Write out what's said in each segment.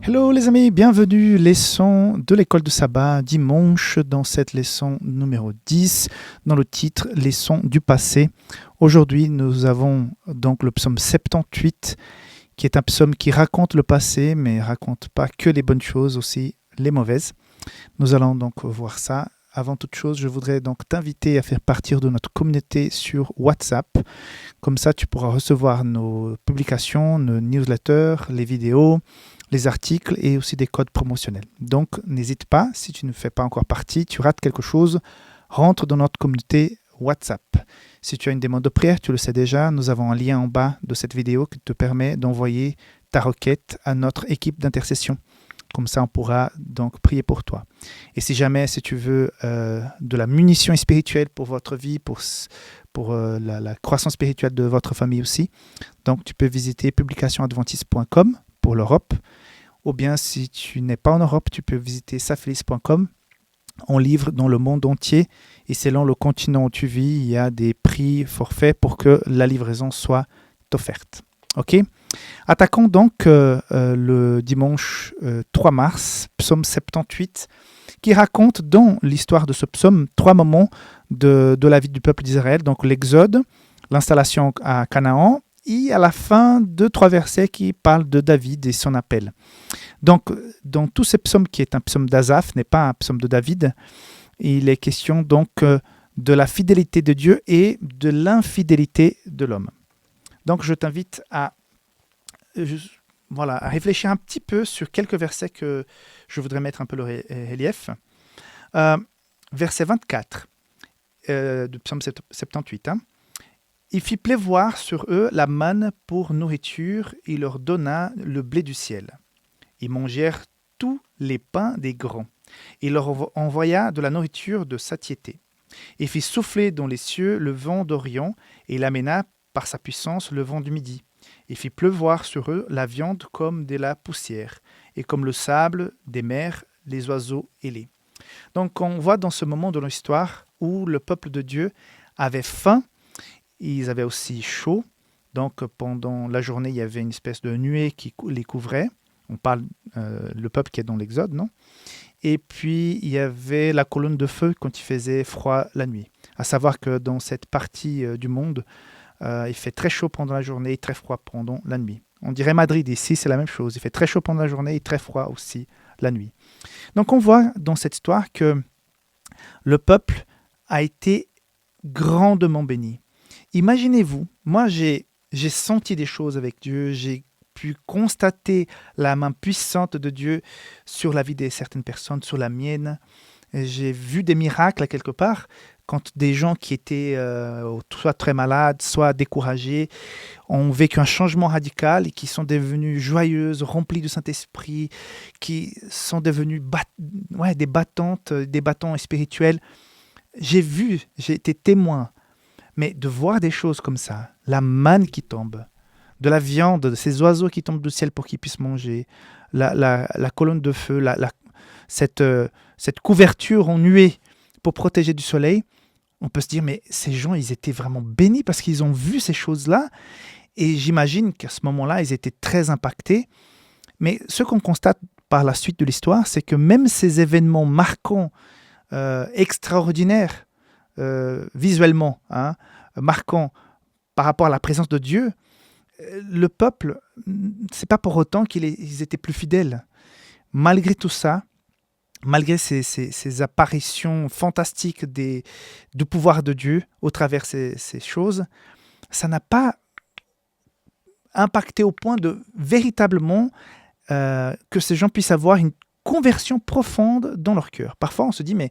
Hello les amis, bienvenue, leçon de l'école de sabbat, dimanche dans cette leçon numéro 10, dans le titre Leçon du passé. Aujourd'hui nous avons donc le psaume 78, qui est un psaume qui raconte le passé, mais raconte pas que les bonnes choses, aussi les mauvaises. Nous allons donc voir ça. Avant toute chose, je voudrais donc t'inviter à faire partie de notre communauté sur WhatsApp. Comme ça, tu pourras recevoir nos publications, nos newsletters, les vidéos, les articles et aussi des codes promotionnels. Donc, n'hésite pas, si tu ne fais pas encore partie, tu rates quelque chose, rentre dans notre communauté WhatsApp. Si tu as une demande de prière, tu le sais déjà, nous avons un lien en bas de cette vidéo qui te permet d'envoyer ta requête à notre équipe d'intercession. Comme ça, on pourra donc prier pour toi. Et si jamais, si tu veux de la munition spirituelle pour votre vie, pour la croissance spirituelle de votre famille aussi, donc tu peux visiter publicationadventiste.com pour l'Europe. Ou bien, si tu n'es pas en Europe, tu peux visiter safelis.com. On livre dans le monde entier et selon le continent où tu vis, il y a des prix forfaits pour que la livraison soit offerte. Ok ? Attaquons donc le dimanche 3 mars, psaume 78, qui raconte dans l'histoire de ce psaume 3 moments de la vie du peuple d'Israël, donc l'exode, l'installation à Canaan, et à la fin 2-3 versets qui parlent de David et son appel. Donc, dans tous ces psaumes, qui est un psaume d'Asaph, n'est pas un psaume de David, il est question donc de la fidélité de Dieu et de l'infidélité de l'homme. Donc, je t'invite à réfléchir un petit peu sur quelques versets que je voudrais mettre un peu le relief. Verset 24 du psaume 78. Il fit pleuvoir sur eux la manne pour nourriture, il leur donna le blé du ciel. Ils mangèrent tous les pains des grands. Il leur envoya de la nourriture de satiété. Il fit souffler dans les cieux le vent d'Orient, et il amena par sa puissance le vent du midi. Il fit pleuvoir sur eux la viande comme de la poussière, et comme le sable des mers, les oiseaux ailés. Donc on voit dans ce moment de l'histoire où le peuple de Dieu avait faim, ils avaient aussi chaud. Donc pendant la journée, il y avait une espèce de nuée qui les couvrait. On parle le peuple qui est dans l'Exode, non ? Et puis il y avait la colonne de feu quand il faisait froid la nuit. À savoir que dans cette partie du monde, il fait très chaud pendant la journée et très froid pendant la nuit. On dirait Madrid, ici c'est la même chose. Il fait très chaud pendant la journée et très froid aussi la nuit. Donc on voit dans cette histoire que le peuple a été grandement béni. Imaginez-vous, moi j'ai senti des choses avec Dieu, j'ai pu constater la main puissante de Dieu sur la vie de certaines personnes, sur la mienne. J'ai vu des miracles à quelque part, quand des gens qui étaient soit très malades, soit découragés, ont vécu un changement radical et qui sont devenus joyeuses, remplies de Saint-Esprit, qui sont devenus des bâtons spirituels. J'ai été témoin. Mais de voir des choses comme ça, la manne qui tombe, de la viande, de ces oiseaux qui tombent du ciel pour qu'ils puissent manger, la colonne de feu, cette couverture en nuée pour protéger du soleil, on peut se dire, mais ces gens, ils étaient vraiment bénis parce qu'ils ont vu ces choses-là. Et j'imagine qu'à ce moment-là, ils étaient très impactés. Mais ce qu'on constate par la suite de l'histoire, c'est que même ces événements marquants, extraordinaires, visuellement, marquant par rapport à la présence de Dieu, le peuple, c'est pas pour autant qu'ils étaient plus fidèles. Malgré tout ça, malgré ces apparitions fantastiques du pouvoir de Dieu au travers ces choses, ça n'a pas impacté au point de véritablement que ces gens puissent avoir une conversion profonde dans leur cœur. Parfois, on se dit, mais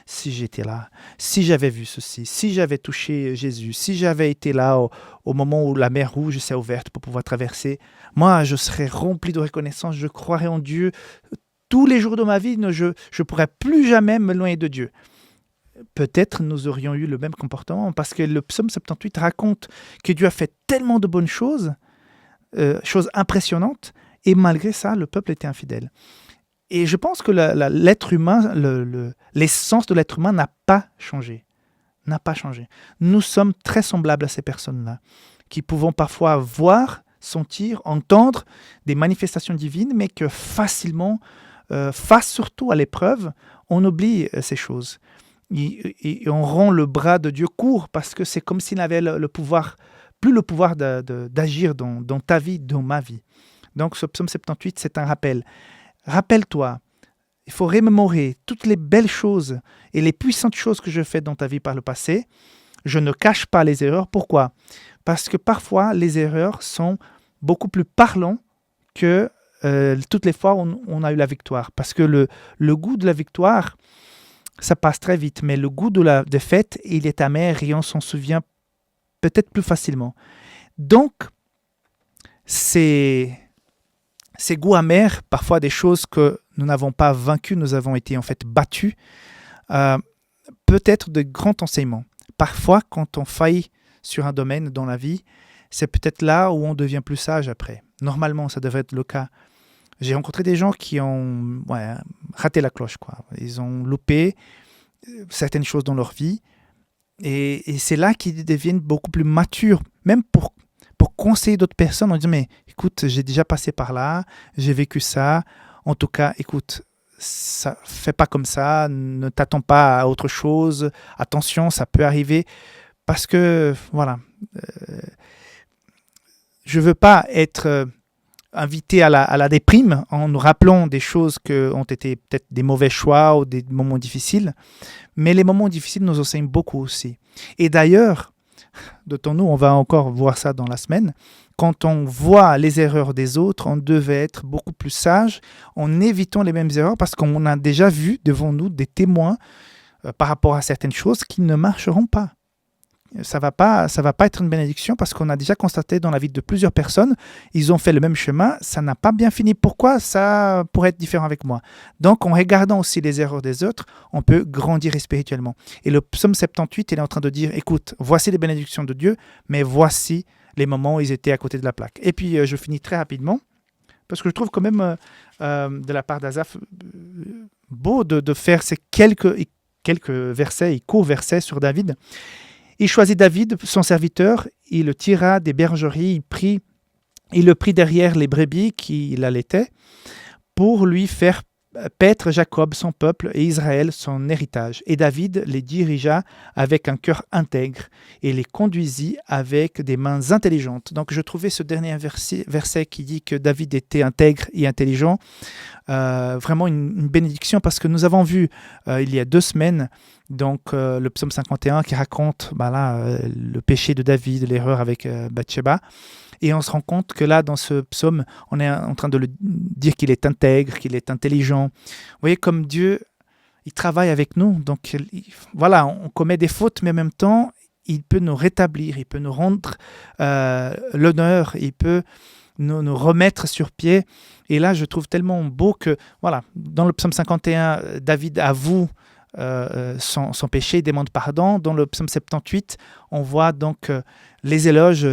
si j'étais là, si j'avais vu ceci, si j'avais touché Jésus, si j'avais été là au moment où la mer Rouge s'est ouverte pour pouvoir traverser, moi, je serais rempli de reconnaissance, je croirais en Dieu. Tous les jours de ma vie, je ne pourrais plus jamais me loin de Dieu. Peut-être nous aurions eu le même comportement, parce que le psaume 78 raconte que Dieu a fait tellement de bonnes choses, choses impressionnantes, et malgré ça, le peuple était infidèle. Et je pense que l'être humain, l'essence de l'être humain n'a pas changé. N'a pas changé. Nous sommes très semblables à ces personnes-là, qui pouvons parfois voir sentir, entendre des manifestations divines, mais que facilement, face surtout à l'épreuve, on oublie ces choses. Et on rend le bras de Dieu court parce que c'est comme s'il avait le pouvoir, plus le pouvoir d'agir dans ta vie, dans ma vie. Donc ce psaume 78, c'est un rappel. Rappelle-toi, il faut remémorer toutes les belles choses et les puissantes choses que je fais dans ta vie par le passé. Je ne cache pas les erreurs. Pourquoi? Parce que parfois, les erreurs sont beaucoup plus parlantes que toutes les fois où on a eu la victoire. Parce que le goût de la victoire, ça passe très vite, mais le goût de la défaite, il est amer et on s'en souvient peut-être plus facilement. Donc, ces goûts amers, parfois des choses que nous n'avons pas vaincues, nous avons été en fait battus, peut être de grands enseignements. Parfois, quand on faillit sur un domaine dans la vie, c'est peut-être là où on devient plus sage après. Normalement, ça devrait être le cas. J'ai rencontré des gens qui ont raté la cloche, quoi. Ils ont loupé certaines choses dans leur vie. Et c'est là qu'ils deviennent beaucoup plus matures, même pour conseiller d'autres personnes en disant, mais écoute, j'ai déjà passé par là, j'ai vécu ça. En tout cas, écoute, ça fait pas comme ça, ne t'attends pas à autre chose. Attention, ça peut arriver. Parce que, voilà, je veux pas être invité à la déprime en nous rappelant des choses qui ont été peut-être des mauvais choix ou des moments difficiles. Mais les moments difficiles nous enseignent beaucoup aussi. Et d'ailleurs, nous, on va encore voir ça dans la semaine, quand on voit les erreurs des autres, on devait être beaucoup plus sage en évitant les mêmes erreurs parce qu'on a déjà vu devant nous des témoins par rapport à certaines choses qui ne marcheront pas. Ça va pas être une bénédiction parce qu'on a déjà constaté dans la vie de plusieurs personnes, ils ont fait le même chemin, ça n'a pas bien fini. Pourquoi ça pourrait être différent avec moi? Donc, en regardant aussi les erreurs des autres, on peut grandir spirituellement. Et le psaume 78, il est en train de dire, écoute, voici les bénédictions de Dieu, mais voici les moments où ils étaient à côté de la plaque. Et puis, je finis très rapidement, parce que je trouve quand même, de la part d'Asaph, beau de faire ces quelques versets, courts versets sur David. Il choisit David, son serviteur, il le tira des bergeries, il le prit derrière les brebis qu'il allaitait pour lui faire paître Jacob, son peuple, et Israël, son héritage. Et David les dirigea avec un cœur intègre et les conduisit avec des mains intelligentes. Donc je trouvais ce dernier verset qui dit que David était intègre et intelligent, vraiment une bénédiction parce que nous avons vu il y a 2 semaines donc le psaume 51 qui raconte le péché de David, l'erreur avec Bathsheba. Et on se rend compte que là, dans ce psaume, on est en train de le dire qu'il est intègre, qu'il est intelligent. Vous voyez, comme Dieu, il travaille avec nous. Donc voilà, on commet des fautes, mais en même temps, il peut nous rétablir, il peut nous rendre l'honneur, il peut nous remettre sur pied. Et là, je trouve tellement beau que, voilà, dans le psaume 51, David avoue son péché, il demande pardon. Dans le psaume 78, on voit donc les éloges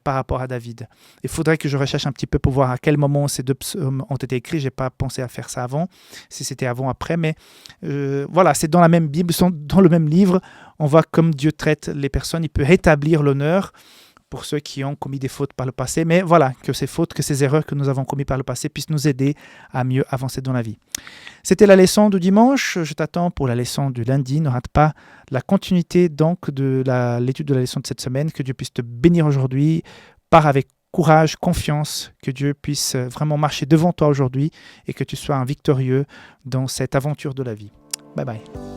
par rapport à David. Il faudrait que je recherche un petit peu pour voir à quel moment ces 2 psaumes ont été écrits. Je n'ai pas pensé à faire ça avant, si c'était avant ou après, mais voilà, c'est dans la même Bible, dans le même livre. On voit comme Dieu traite les personnes. Il peut rétablir l'honneur pour ceux qui ont commis des fautes par le passé, mais voilà, que ces fautes, que ces erreurs que nous avons commises par le passé puissent nous aider à mieux avancer dans la vie. C'était la leçon du dimanche, je t'attends pour la leçon du lundi, ne rate pas la continuité donc de l'étude de la leçon de cette semaine, que Dieu puisse te bénir aujourd'hui, pars avec courage, confiance, que Dieu puisse vraiment marcher devant toi aujourd'hui et que tu sois un victorieux dans cette aventure de la vie. Bye bye.